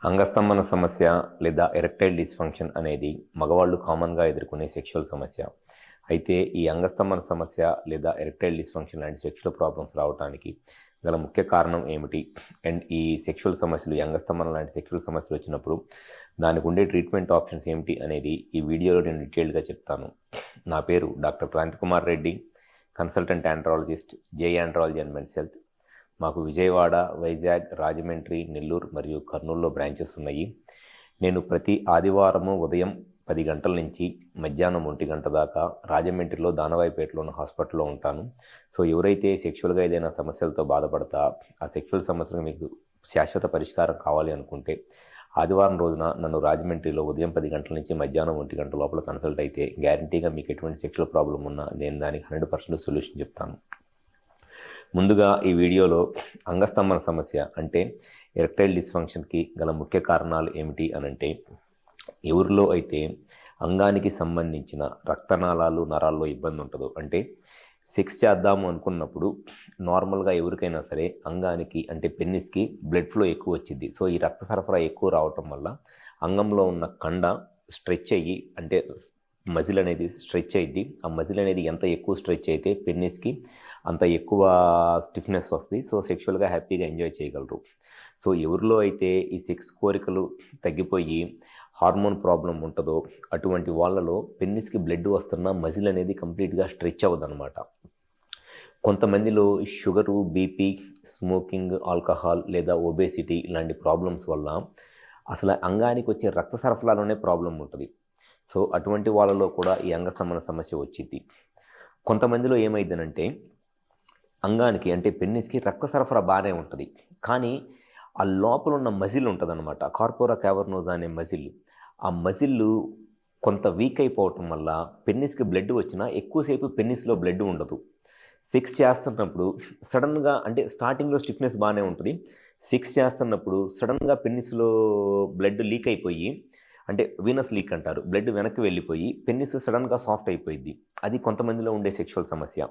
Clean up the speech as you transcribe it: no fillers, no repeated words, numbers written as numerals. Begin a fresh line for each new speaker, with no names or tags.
అంగస్తంభన సమస్య లేదా erectile dysfunction అనేది మగవాళ్ళు కామన్గా ఎదుర్కొనే సెక్షువల్ సమస్య. అయితే ఈ అంగస్తంభన సమస్య లేదా ఎరెక్టైల్ డిస్ఫంక్షన్ లాంటి సెక్షువల్ ప్రాబ్లమ్స్ రావడానికి గల ముఖ్య కారణం ఏమిటి? అండ్ ఈ సెక్షువల్ సమస్యలు, ఈ అంగస్తంభన లాంటి సెక్షువల్ సమస్యలు వచ్చినప్పుడు దానికి ఉండే ట్రీట్మెంట్ ఆప్షన్స్ ఏమిటి అనేది ఈ వీడియోలో నేను డీటెయిల్గా చెప్తాను. నా పేరు doctor Kranti Kumar Reddy, consultant andrologist, J andrology and men's health. మాకు విజయవాడ, వైజాగ్, రాజమండ్రి, నెల్లూరు మరియు కర్నూలులో బ్రాంచెస్ ఉన్నాయి. నేను ప్రతి ఆదివారము ఉదయం 10 గంటల నుంచి మధ్యాహ్నం 1 గంట దాకా రాజమండ్రిలో దానవాయిపేటలో ఉన్న హాస్పిటల్లో ఉంటాను. సో ఎవరైతే సెక్షువల్గా ఏదైనా సమస్యలతో బాధపడతా, ఆ సెక్షువల్ సమస్యలకు మీకు శాశ్వత పరిష్కారం కావాలి అనుకుంటే ఆదివారం రోజున నన్ను రాజమండ్రిలో ఉదయం 10 గంటల నుంచి మధ్యాహ్నం 1 గంట లోపల కన్సల్ట్ అయితే గ్యారంటీగా మీకు ఎటువంటి సెక్షువల్ ప్రాబ్లం ఉన్నా నేను దానికి 100% సొల్యూషన్ చెప్తాను. ముందుగా ఈ వీడియోలో అంగస్తంభన సమస్య అంటే ఎరెక్టైల్ డిస్ఫంక్షన్కి గల ముఖ్య కారణాలు ఏమిటి అనంటే, ఎవరిలో అయితే అంగానికి సంబంధించిన రక్తనాళాలు, నరాల్లో ఇబ్బంది ఉంటుందో, అంటే సెక్స్ చేద్దాము అనుకున్నప్పుడు నార్మల్గా ఎవరికైనా సరే అంగానికి అంటే పెన్నిస్కి బ్లడ్ ఫ్లో ఎక్కువ వచ్చింది. సో ఈ రక్త సరఫరా ఎక్కువ రావటం వల్ల అంగంలో ఉన్న కండ స్ట్రెచ్ అయ్యి, అంటే మజిల్ అనేది స్ట్రెచ్ అయ్యిద్ది. ఆ మజిల్ అనేది ఎంత ఎక్కువ స్ట్రెచ్ అయితే పెన్నిస్కి అంత ఎక్కువ స్టిఫ్నెస్ వస్తుంది. సో సెక్షువల్గా హ్యాపీగా ఎంజాయ్ చేయగలరు. సో ఎవరిలో అయితే ఈ సెక్స్ కోరికలు తగ్గిపోయి హార్మోన్ ప్రాబ్లం ఉంటుందో అటువంటి వాళ్ళలో పెన్నిస్కి బ్లడ్ వస్తున్న మజిల్ అనేది కంప్లీట్గా స్ట్రెచ్ అవ్వదన్నమాట. కొంతమందిలో షుగరు, బీపీ, స్మోకింగ్, ఆల్కహాల్ లేదా ఒబేసిటీ ఇలాంటి ప్రాబ్లమ్స్ వల్ల అసలు అంగానికి వచ్చే రక్త సరఫరాలోనే ప్రాబ్లం ఉంటుంది. సో అటువంటి వాళ్ళలో కూడా ఈ అంగస్తంభన సమస్య వచ్చింది. కొంతమందిలో ఏమైందనంటే అంగానికి అంటే పెన్నిస్కి రక్త సరఫరా బాగానే ఉంటుంది, కానీ ఆ లోపల ఉన్న మజిల్ ఉంటుంది అనమాట, కార్పోరా క్యావర్నోజా అనే మజిల్. ఆ మజిల్ కొంత వీక్ అయిపోవటం వల్ల పెన్నిస్కి బ్లడ్ వచ్చినా ఎక్కువసేపు పెన్నిస్లో బ్లడ్ ఉండదు. సెక్స్ చేస్తున్నప్పుడు సడన్గా, అంటే స్టార్టింగ్లో స్టిఫ్నెస్ బాగానే ఉంటుంది, సెక్స్ చేస్తున్నప్పుడు సడన్గా పెన్నిస్లో బ్లడ్ లీక్ అయిపోయి, అంటే వీనస్ లీక్ అంటారు, బ్లడ్ వెనక్కి వెళ్ళిపోయి పెన్నిస్ సడన్గా సాఫ్ట్ అయిపోయింది. అది కొంతమందిలో ఉండే సెక్షువల్ సమస్య.